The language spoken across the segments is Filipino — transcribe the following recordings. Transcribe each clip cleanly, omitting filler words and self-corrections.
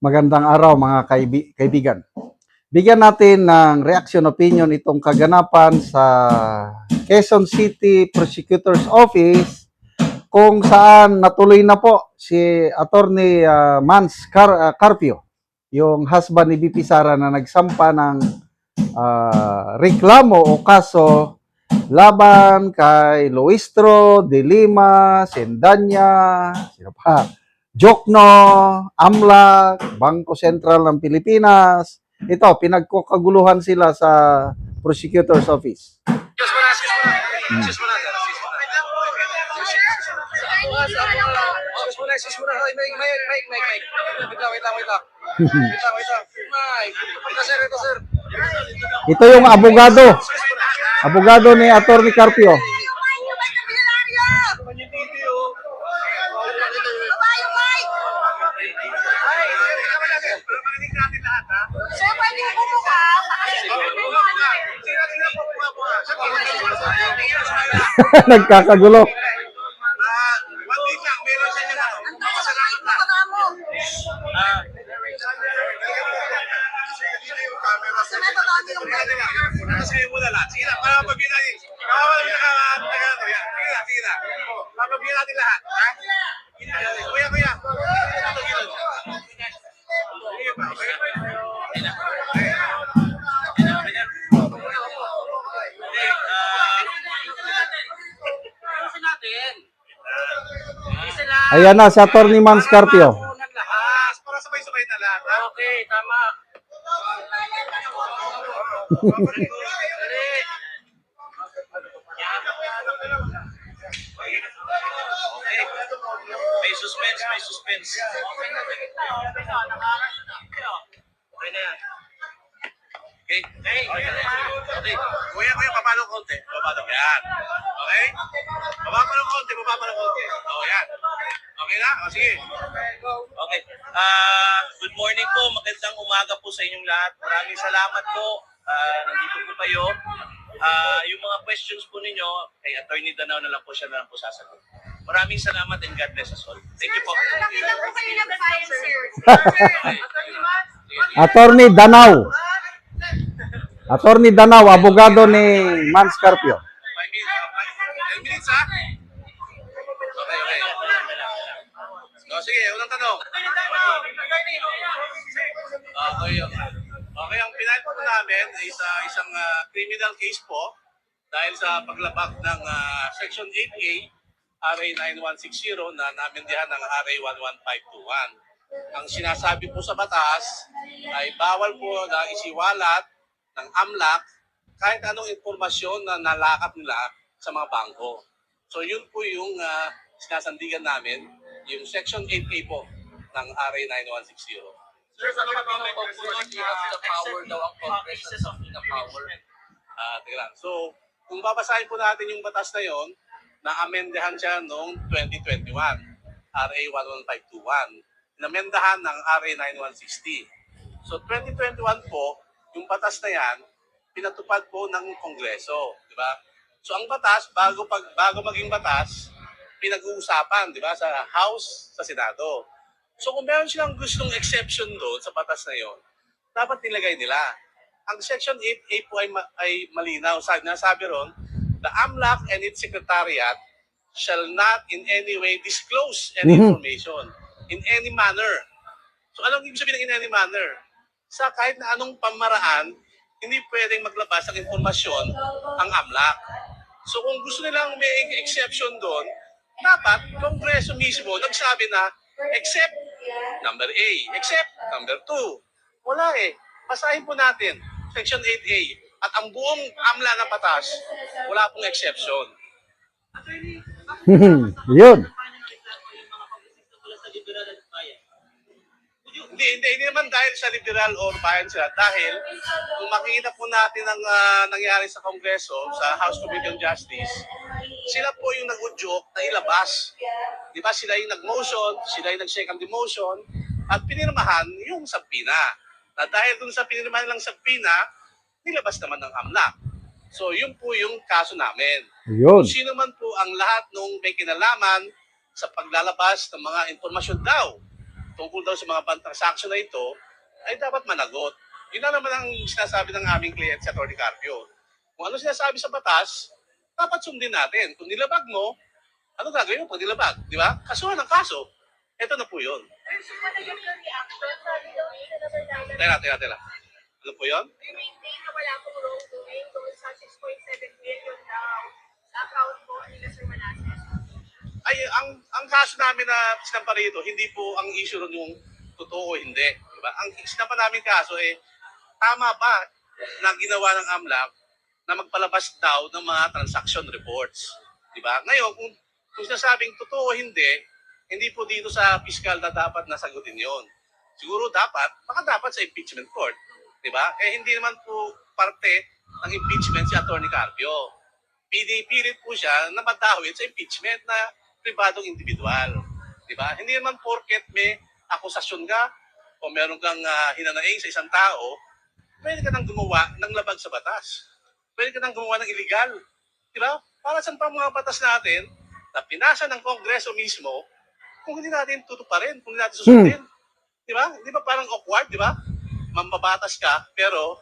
Magandang araw mga kaibigan. Bigyan natin ng reaction opinion itong kaganapan sa Quezon City Prosecutor's Office kung saan natuloy na po si Attorney Carpio, yung husband ni BP Sara na nagsampa ng reklamo o kaso laban kay Luistro, De Lima, Sendanya, sino pa? Jokno, AMLAC, Bangko Sentral ng Pilipinas. Ito, pinagkukaguluhan sila sa prosecutor's office. Ito yung abogado ni Attorney Carpio. Nagkakagulo. Ayan na si Attorney Carpio. Para sabay-sabay na lahat. Okay, tama. May suspense, may suspense. Okay na yan. Okay? Okay. Kuya, papalo konti. Papalo. Yan. Okay? Papalo konti. Oh, yan. Okay na? O, sige. Okay. Good morning po. Magandang umaga po sa inyong lahat. Maraming salamat po. Nandito po kayo. Yung mga questions po ninyo, kay Attorney Danao na lang po siya na lang po sasagot. Maraming salamat and God bless us all. Thank you po. Nakita po kayo nag-file, sir. Attorney Danao. Attorney Danao, abogado ni Carpio. 10 minutes, ha? Okay. So, sige, unang tanong. Okay, ang pinahal po namin is isang criminal case po dahil sa paglabag ng Section 8A, RA 9160 na namindihan ng RA 11521. Ang sinasabi po sa batas ay bawal po na isiwalat ng AMLAC kahit anong informasyon na nalakap nila sa mga bangko. So yun po yung sinasandigan namin, yung Section 8A po ng RA 9160. Sir, ano ka bang the power daw ang Congress ng power? Teka lang. So, kung babasahin po natin yung batas na yon, na-amendahan siya noong 2021, RA 11521. Namendahan ng RA 9160. So, 2021 po, yung batas na yan, pinatupad po ng Kongreso, di ba? So, ang batas, bago maging batas, pinag-uusapan, di ba, sa House, sa Senado. So, kung meron silang gustong exception doon sa batas na yon, dapat nilagay nila. Ang Section 8A po ay malinaw. Nasabi ron, the AMLAC and its secretariat shall not in any way disclose any information in any manner. So, anong ibig sabihin ng in any manner? Sa kahit na anong pamaraan, hindi pwedeng maglabas ng informasyon ang AMLAC. So, kung gusto nilang may exception doon, dapat Kongreso mismo nagsabi na except number A, except number 2. Wala eh. Basahin po natin, Section 8A. At ang buong AMLA na batas, wala pong exception. Yun. Hindi naman dahil sa liberal or bayan sila. Dahil kung makikita po natin ang nangyari sa Kongreso, sa House Committee on Justice, sila po yung nag-udyok na ilabas. Di ba sila yung nag-motion, sila yung nag-second motion, at pinirmahan yung sabpina. Na dahil dun sa pinirmahan ng sabpina, nilabas naman ng AMLAC. So yun po yung kaso namin. Yun. Kung sino man po ang lahat nung may kinalaman sa paglalabas ng mga informasyon daw tungkol daw sa mga transaction na ito ay dapat managot. Yun na naman ang sinasabi ng aming kliyente sa Atty. Carpio. Kung ano sinasabi sa batas, dapat sundin natin. Kung nilabag mo, ano gagawin mo pag nilabag? Di ba? Kasuhan ng kaso. Ito na po yun. So, what is your reaction? Sabi daw ni Senator Laila, Tela. Ano po yun? we maintain na wala pong wrongdoing doon sa 6.7 million daw sa account po nila Sir Manasseh. Ay, ang kaso namin na sinampa rito, hindi po ang issue ron yung totoo o hindi. Diba? Ang sinampa namin kaso tama ba na ginawa ng AMLAC na magpalabas daw ng mga transaction reports. Diba? Ngayon, kung sinasabing totoo o hindi po dito sa fiscal na dapat nasagutin yon. Siguro baka dapat sa impeachment court. Diba? Hindi naman po parte ng impeachment si Atty. Carpio. Pinipilit po siya na madawit sa impeachment na pribadong individual. Diba? Hindi naman porket may akusasyon ka o meron kang hinanaing sa isang tao, pwede ka nang gumawa ng labag sa batas. Pwede ka nang gumawa ng illegal. Diba? Para saan pa mga batas natin na pinasa ng Kongreso mismo kung hindi natin tutuparin, kung hindi natin susundin. Diba? Di ba parang awkward, di ba? Mambabatas ka, pero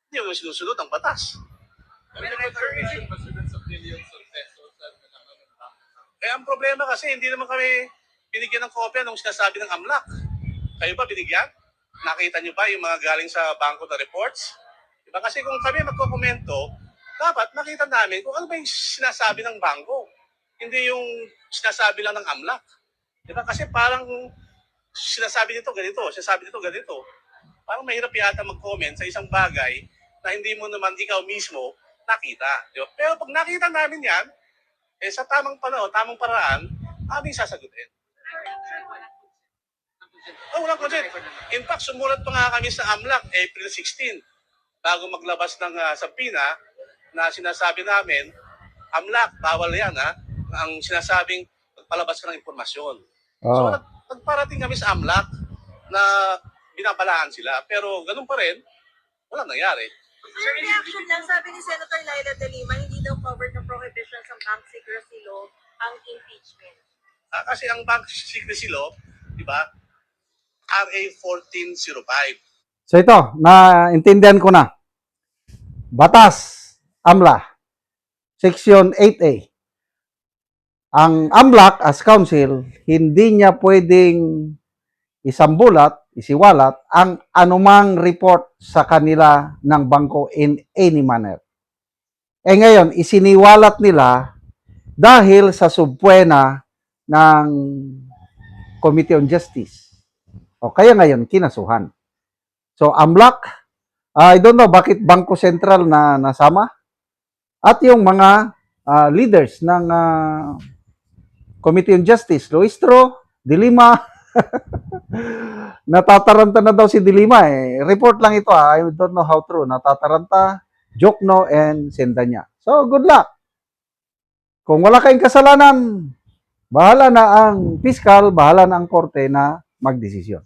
hindi mo sinusunod ang batas. Ang problema kasi, hindi naman kami binigyan ng kopya nung sinasabi ng AMLAC. Kayo ba binigyan? Nakita niyo ba yung mga galing sa bangko na reports? Diba? Kasi kung kami magkokomento, dapat makita namin kung ano ba yung sinasabi ng bangko. Hindi yung sinasabi lang ng AMLAC. Diba? Kasi parang sinasabi nito ganito, sinasabi nito ganito. Parang mahirap yata mag-comment sa isang bagay na hindi mo naman ikaw mismo nakita. Diba? Pero pag nakita namin yan, sa tamang panahon, tamang paraan, aming sasagutin. Walang consent. In fact, sumulat pa nga kami sa AMLAC April 16 bago maglabas ng sabina na sinasabi namin, AMLAC, bawal yan ang sinasabing magpalabas ka ng impormasyon. So, nagparating kami sa AMLAC na binabalaan sila. Pero ganun pa rin, walang nangyari. Sir, reaction lang, sabi ni Senator Laila de Lima, hindi daw covered ng prohibition sa bank secrecy law ang impeachment. Kasi ang bank secrecy law, di ba, RA 1405. So ito, naintindihan ko na. Batas, AMLA, Section 8A. Ang AMLAC as council, hindi niya pwedeng isambulat, isiwalat ang anumang report sa kanila ng bangko in any manner. Ngayon, isiniwalat nila dahil sa subpuena ng Committee on Justice. Kaya ngayon, kinasuhan. So, AMLAC, I don't know bakit Bangko Sentral na nasama at yung mga leaders ng Committee on Justice, Luistro, De Lima, natataranta na daw si De Lima Report lang ito I don't know how true. Natataranta, Jokno, and Sendanya. So, good luck. Kung wala kayong kasalanan, bahala na ang piskal, bahala na ang korte na magdesisyon.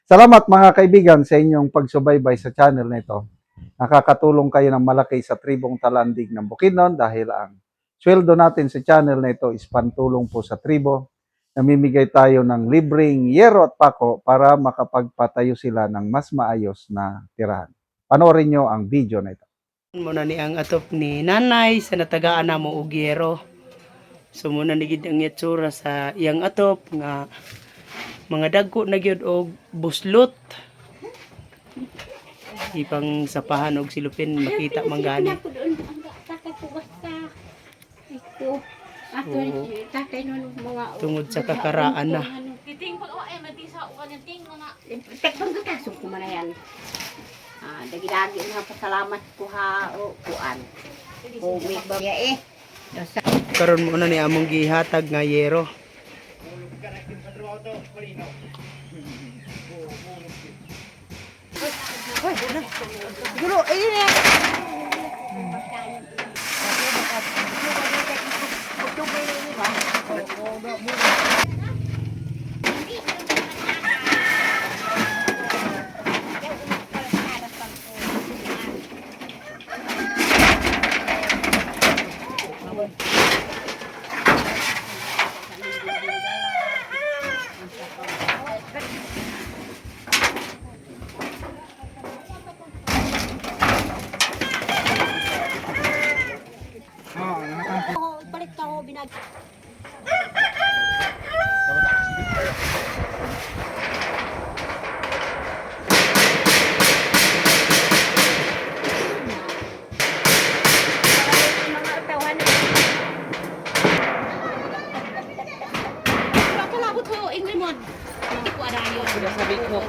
Salamat mga kaibigan sa inyong pagsubaybay sa channel na ito. Nakakatulong kayo ng malaki sa tribong Talandig ng Bukidnon dahil ang sweldo natin sa channel na ito is pantulong po sa tribo. Namimigay tayo ng libreng yero at pako para makapagpatayo sila ng mas maayos na tirahan. Panoorin nyo ang video na ito. Muna ni ang atop ni nanay sa natagaan na mo og yero. So muna ni gid ang itsura sa iyang atop nga mga dagko na gyud og buslot. Ipang sapahan og silupin makita manggani. Tungod sa kakaraan na. Titing pag mati sa kanyang ting mga Tekbang kaso ko man yan. Dagi-dagi na pasalamat ko ha o kuan. O may bagya Karon mo na ni among gihatag nga yero. Siguro, ayun yan. Balik ka ho, binag. Mga atawan. Kalabot ho, Ingrid mo. Hindi ko arayon. Sudah sabi ko.